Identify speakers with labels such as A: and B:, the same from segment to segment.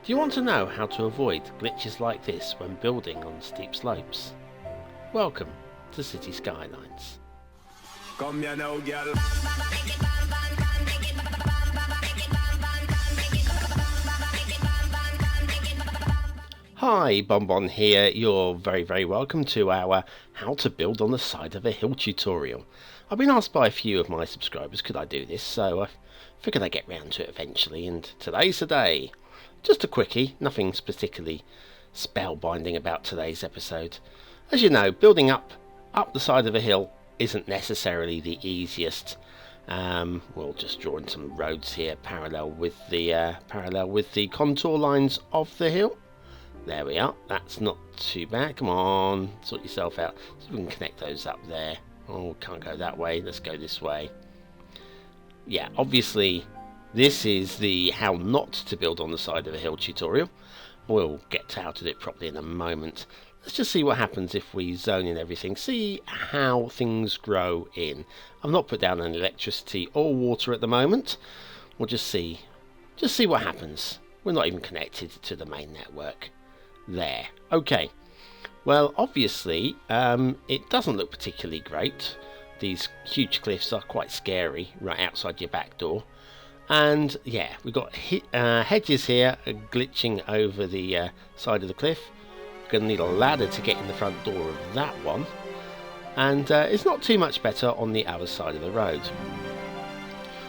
A: Do you want to know how to avoid glitches like this when building on steep slopes? Welcome to City Skylines.
B: Come here now, girl.
A: Hi, BonBonB here. You're very welcome to our How to Build on the Side of a Hill tutorial. I've been asked by a few of my subscribers could I do this, so I figured I'd get round to it eventually, and today's the day. Just a quickie, nothing particularly spellbinding about today's episode. As you know, building up the side of a hill isn't necessarily the easiest. We'll just draw in some roads here parallel with the contour lines of the hill. There we are. That's not too bad. Come on, sort yourself out. So we can connect those up there. Oh, can't go that way. Let's go this way. Yeah, obviously this is the how not to build on the side of a hill tutorial. We'll get to how to do it properly in a moment. Let's just see what happens if we zone in everything. See how things grow in. I've not put down any electricity or water at the moment. We'll just see what happens. We're not even connected to the main network. There. Okay. Well, obviously, it doesn't look particularly great. These huge cliffs are quite scary right outside your back door. And yeah, we've got hedges here glitching over the side of the cliff. We're going to need a ladder to get in the front door of that one. And it's not too much better on the other side of the road.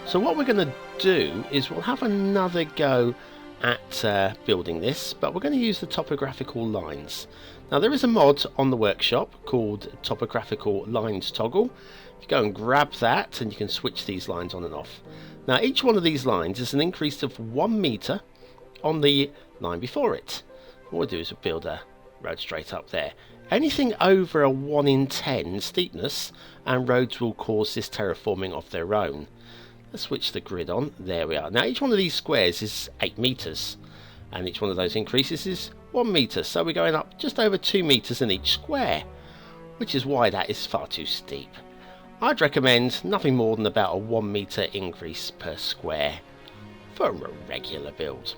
A: So what we're going to do is we'll have another go at building this, but we're going to use the Topographical Lines. Now there is a mod on the workshop called Topographical Lines Toggle. If you go and grab that, and you can switch these lines on and off. Now each one of these lines is an increase of 1 meter on the line before it. What we'll do is we'll build a road straight up there. Anything over a 1 in 10 steepness, and roads will cause this terraforming of their own. Let's switch the grid on. There we are. Now each one of these squares is 8 meters, and each one of those increases is 1 meter. So we're going up just over 2 meters in each square, which is why that is far too steep. I'd recommend nothing more than about a 1 meter increase per square for a regular build.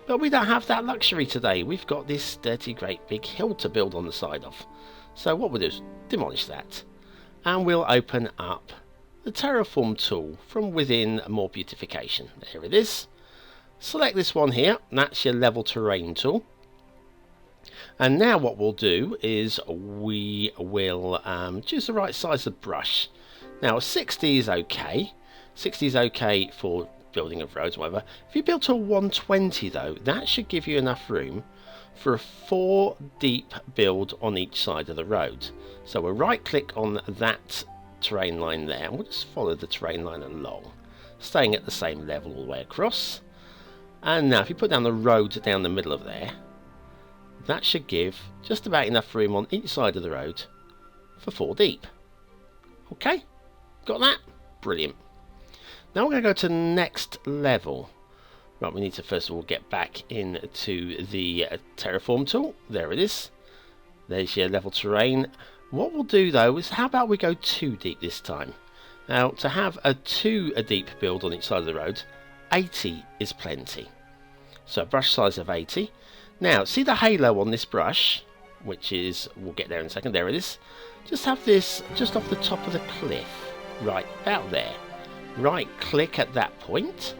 A: But we don't have that luxury today. We've got this dirty great big hill to build on the side of. So what we'll do is demolish that, and we'll open up the Terraform Tool from within More Beautification. There it is. Select this one here, and that's your level terrain tool. And now what we'll do is we will choose the right size of brush. Now 60 is okay. 60 is okay for building of roads, whatever. If you build to a 120 though, that should give you enough room for a 4 deep build on each side of the road. So we'll right click on that terrain line there, and we'll just follow the terrain line along, staying at the same level all the way across. And now if you put down the road down the middle of there, that should give just about enough room on each side of the road for 4 deep. Okay, got that? Brilliant. Now we're going to go to the next level. Right, we need to first of all get back into the Terraform tool. There it is. There's your level terrain. What we'll do though is, how about we go 2 deep this time? Now to have a 2 deep build on each side of the road, 80 is plenty. So a brush size of 80. Now see the halo on this brush, which is, we'll get there in a second, there it is. Just have this just off the top of the cliff, right about there. Right click at that point.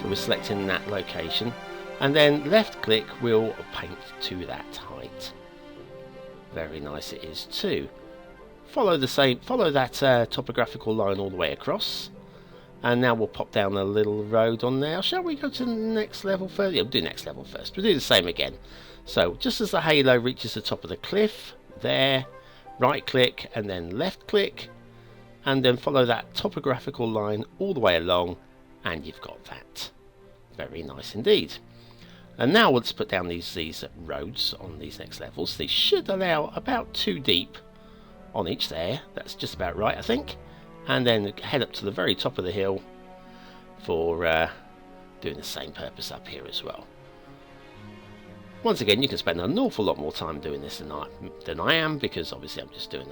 A: So we're selecting that location, and then left click will paint to that height. Very nice it is too. Follow that topographical line all the way across, and now we'll pop down a little road on there. Shall we go to the next level first? Yeah, we'll do next level first. We'll do the same again. So just as the halo reaches the top of the cliff, there, right click and then left click, and then follow that topographical line all the way along, and you've got that. Very nice indeed. And now let's put down these roads on these next levels. They should allow about 2 deep on each there. That's just about right, I think. And then head up to the very top of the hill for doing the same purpose up here as well. Once again, you can spend an awful lot more time doing this than I am, because obviously I'm just doing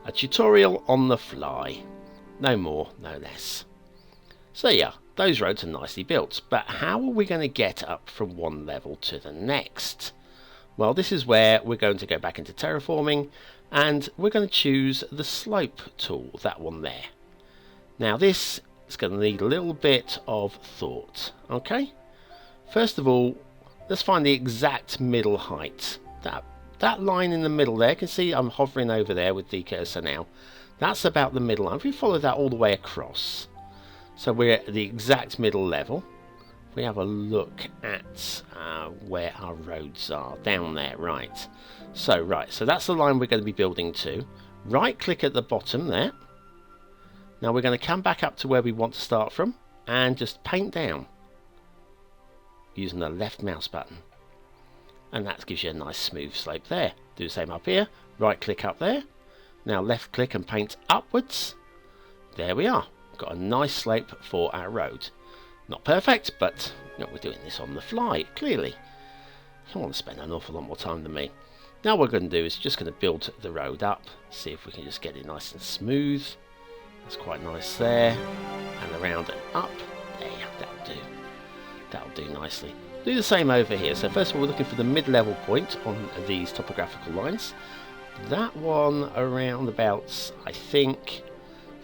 A: a tutorial on the fly. No more, no less. So yeah, those roads are nicely built. But how are we going to get up from one level to the next? Well, this is where we're going to go back into terraforming, and we're going to choose the slope tool, that one there. Now this is going to need a little bit of thought. Okay, first of all, let's find the exact middle height. That line in the middle there, you can see I'm hovering over there with the cursor now. That's about the middle line. If we follow that all the way across, so we're at the exact middle level. If we have a look at where our roads are, down there, right. So that's the line we're going to be building to. Right click at the bottom there. Now we're going to come back up to where we want to start from and just paint down using the left mouse button. And that gives you a nice smooth slope there. Do the same up here. Right click up there. Now left click and paint upwards. There we are. Got a nice slope for our road. Not perfect, but you know, we're doing this on the fly, clearly. You don't want to spend an awful lot more time than me. Now what we're going to do is just going to build the road up. See if we can just get it nice and smooth. That's quite nice there. And around and up. There, that'll do. That'll do nicely. Do the same over here. So first of all, we're looking for the mid-level point on these topographical lines. That one around about, I think,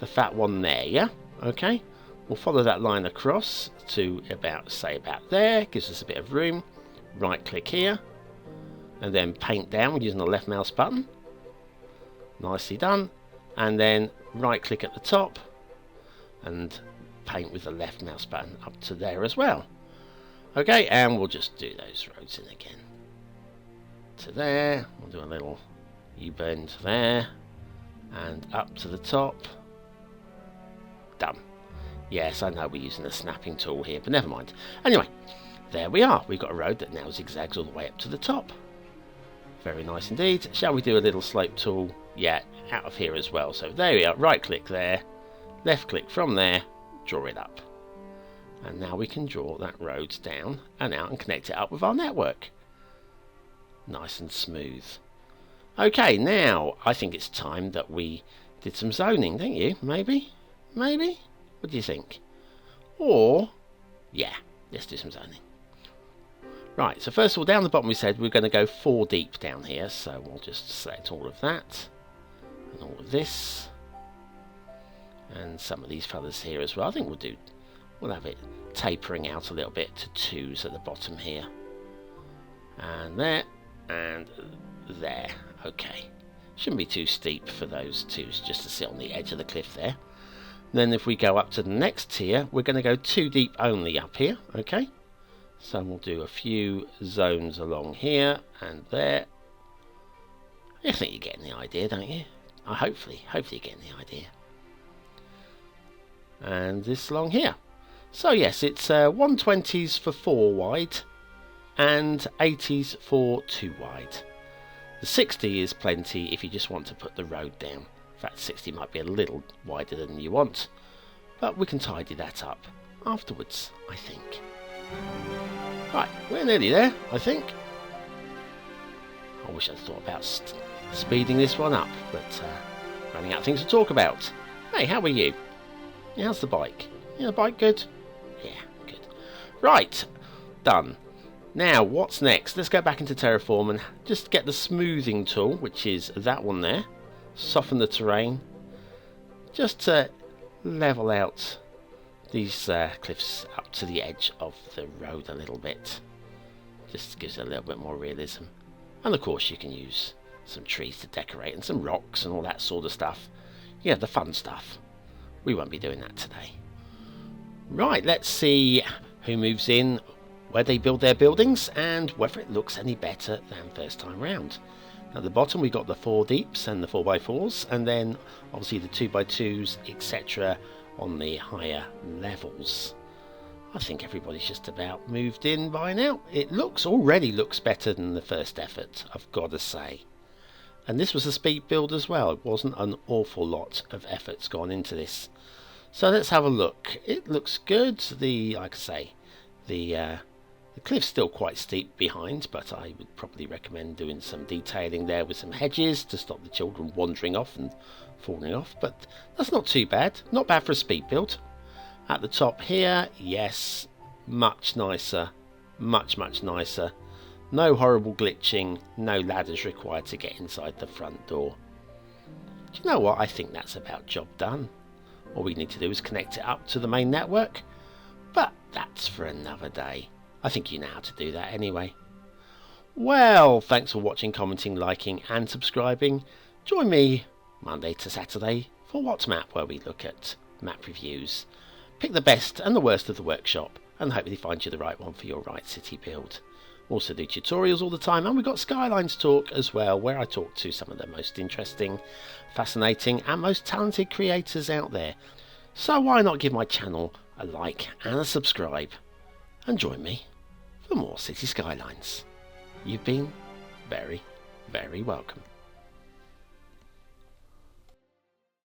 A: the fat one there, yeah? Okay. We'll follow that line across to about, say, about there. Gives us a bit of room. Right click here. And then paint down using the left mouse button. Nicely done. And then right click at the top. And paint with the left mouse button up to there as well. Okay, and we'll just do those roads in again. To there. We'll do a little U-bend there. And up to the top. Done. Yes, I know we're using the snapping tool here, but never mind. Anyway, there we are. We've got a road that now zigzags all the way up to the top. Very nice indeed. Shall we do a little slope tool? Yeah, out of here as well. So there we are. Right click there. Left click from there. Draw it up. And now we can draw that road down and out and connect it up with our network. Nice and smooth. Okay, now I think it's time that we did some zoning, don't you? Maybe? Maybe? What do you think? Or, yeah, let's do some zoning. Right, so first of all, down the bottom we said we're going to go 4 deep down here, so we'll just select all of that and all of this and some of these fellas here as well. I think we'll have it tapering out a little bit to 2s at the bottom here, and there and there. Okay, shouldn't be too steep for those 2s just to sit on the edge of the cliff there. Then if we go up to the next tier, we're going to go 2 deep only up here. Okay, so we'll do a few zones along here and there. I think you're getting the idea, don't you? Hopefully you're getting the idea. And this along here. So yes, it's 120s for 4 wide and 80s for 2 wide. The 60 is plenty if you just want to put the road down. In fact, 60 might be a little wider than you want, but we can tidy that up afterwards, I think. Right, we're nearly there, I think. I wish I'd thought about speeding this one up, but running out of things to talk about. Hey, how are you? Yeah, how's the bike? Yeah, the bike good? Yeah, good. Right, done. Now, what's next? Let's go back into Terraform and just get the smoothing tool, which is that one there. Soften the terrain. Just to level out these cliffs up to the edge of the road a little bit. Just gives it a little bit more realism. And of course you can use some trees to decorate and some rocks and all that sort of stuff. Yeah, the fun stuff. We won't be doing that today. Right, let's see who moves in, where they build their buildings, and whether it looks any better than first time round. At the bottom we've got the 4 deeps and the 4x4s, and then obviously the 2x2s, etc. on the higher levels. I think everybody's just about moved in by now. It already looks better than the first effort, I've got to say. And this was a speed build as well. It wasn't an awful lot of effort's gone into this. So let's have a look. It looks good. Like I say, the cliff's still quite steep behind, but I would probably recommend doing some detailing there with some hedges to stop the children wandering off and falling off. But that's not too bad. Not bad for a speed build. At the top here, yes, much nicer, much nicer. No horrible glitching, no ladders required to get inside the front door. Do you know what? I think that's about job done. All we need to do is connect it up to the main network, but that's for another day. I think you know how to do that anyway. Well, thanks for watching, commenting, liking and subscribing. Join me Monday to Saturday for What's Map, where we look at map reviews. Pick the best and the worst of the workshop and hopefully find you the right one for your right city build. Also do tutorials all the time, and we've got Skylines talk as well, where I talk to some of the most interesting, fascinating and most talented creators out there. So why not give my channel a like and a subscribe and join me for more City Skylines. You've been very welcome.